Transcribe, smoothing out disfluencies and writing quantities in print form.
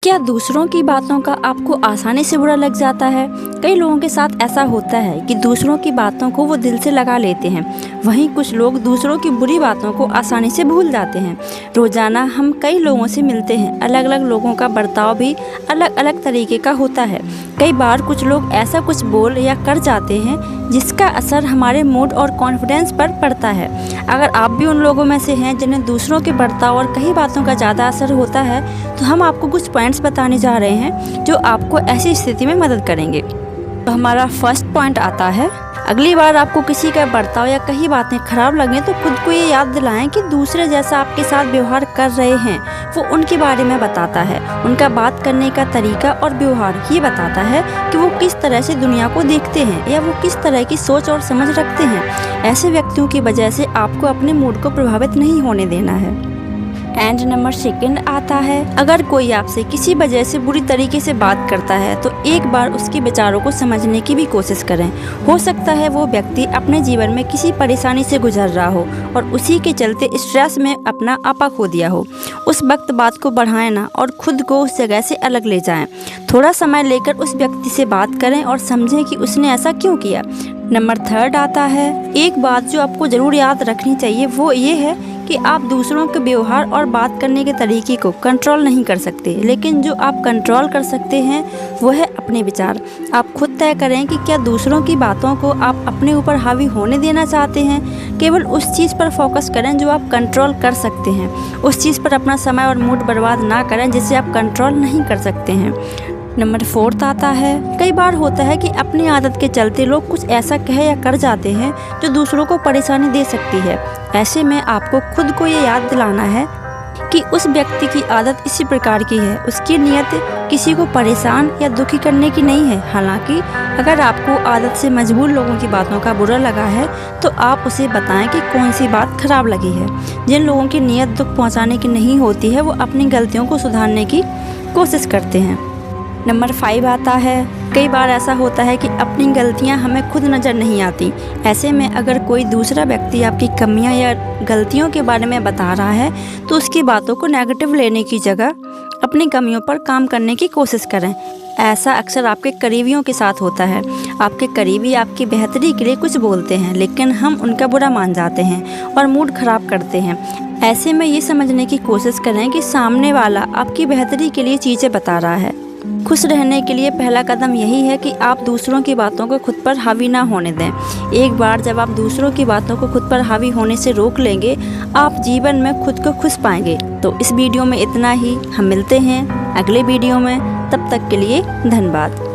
क्या दूसरों की बातों का आपको आसानी से बुरा लग जाता है? कई लोगों के साथ ऐसा होता है कि दूसरों की बातों को वो दिल से लगा लेते हैं। वहीं कुछ लोग दूसरों की बुरी बातों को आसानी से भूल जाते हैं। रोजाना हम कई लोगों से मिलते हैं। अलग अलग लोगों का बर्ताव भी अलग अलग तरीके का होता है। कई बार कुछ लोग ऐसा कुछ बोल या कर जाते हैं जिसका असर हमारे मूड और कॉन्फिडेंस पर पड़ता है। अगर आप भी उन लोगों में से हैं जिन्हें दूसरों के बर्ताव और कई बातों का ज़्यादा असर होता है, तो हम आपको कुछ पॉइंट्स बताने जा रहे हैं जो आपको ऐसी स्थिति में मदद करेंगे। तो हमारा फर्स्ट पॉइंट आता है, अगली बार आपको किसी का बर्ताव या कई बातें खराब लगें तो खुद को ये याद दिलाएं कि दूसरे जैसा आपके साथ व्यवहार कर रहे हैं वो उनके बारे में बताता है। उनका बात करने का तरीका और व्यवहार ये बताता है कि वो किस तरह से दुनिया को देखते हैं या वो किस तरह की सोच और समझ रखते हैं। ऐसे व्यक्तियों की वजह से आपको अपने मूड को प्रभावित नहीं होने देना है। एंड नंबर सेकंड आता है, अगर कोई आपसे किसी वजह से बुरी तरीके से बात करता है तो एक बार उसके विचारों को समझने की भी कोशिश करें। हो सकता है वो व्यक्ति अपने जीवन में किसी परेशानी से गुजर रहा हो और उसी के चलते स्ट्रेस में अपना आपा खो दिया हो। उस वक्त बात को बढ़ाएं ना और खुद को उस जगह से अलग ले जाएं। थोड़ा समय लेकर उस व्यक्ति से बात करें और समझें कि उसने ऐसा क्यों किया। नंबर थर्ड आता है, एक बात जो आपको ज़रूर याद रखनी चाहिए वो ये है कि आप दूसरों के व्यवहार और बात करने के तरीके को कंट्रोल नहीं कर सकते, लेकिन जो आप कंट्रोल कर सकते हैं वो है अपने विचार। आप खुद तय करें कि क्या दूसरों की बातों को आप अपने ऊपर हावी होने देना चाहते हैं। केवल उस चीज़ पर फोकस करें जो आप कंट्रोल कर सकते हैं। उस चीज़ पर अपना समय और मूड बर्बाद ना करें जिसे आप कंट्रोल नहीं कर सकते हैं। नंबर फोर्थ आता है, कई बार होता है कि अपनी आदत के चलते लोग कुछ ऐसा कह या कर जाते हैं जो दूसरों को परेशानी दे सकती है। ऐसे में आपको खुद को ये याद दिलाना है कि उस व्यक्ति की आदत इसी प्रकार की है। उसकी नीयत किसी को परेशान या दुखी करने की नहीं है। हालांकि अगर आपको आदत से मजबूर लोगों की बातों का बुरा लगा है तो आप उसे बताएं कि कौन सी बात खराब लगी है। जिन लोगों की नीयत दुख पहुँचाने की नहीं होती है वो अपनी गलतियों को सुधारने की कोशिश करते हैं। नंबर 5 आता है, कई बार ऐसा होता है कि अपनी गलतियां हमें खुद नज़र नहीं आती। ऐसे में अगर कोई दूसरा व्यक्ति आपकी कमियां या गलतियों के बारे में बता रहा है तो उसकी बातों को नेगेटिव लेने की जगह अपनी कमियों पर काम करने की कोशिश करें। ऐसा अक्सर आपके करीबियों के साथ होता है। आपके करीबी आपकी बेहतरी के लिए कुछ बोलते हैं लेकिन हम उनका बुरा मान जाते हैं और मूड खराब करते हैं। ऐसे में ये समझने की कोशिश करें कि सामने वाला आपकी बेहतरी के लिए चीज़ें बता रहा है। खुश रहने के लिए पहला कदम यही है कि आप दूसरों की बातों को खुद पर हावी ना होने दें। एक बार जब आप दूसरों की बातों को खुद पर हावी होने से रोक लेंगे, आप जीवन में खुद को खुश पाएंगे। तो इस वीडियो में इतना ही। हम मिलते हैं अगले वीडियो में, तब तक के लिए धन्यवाद।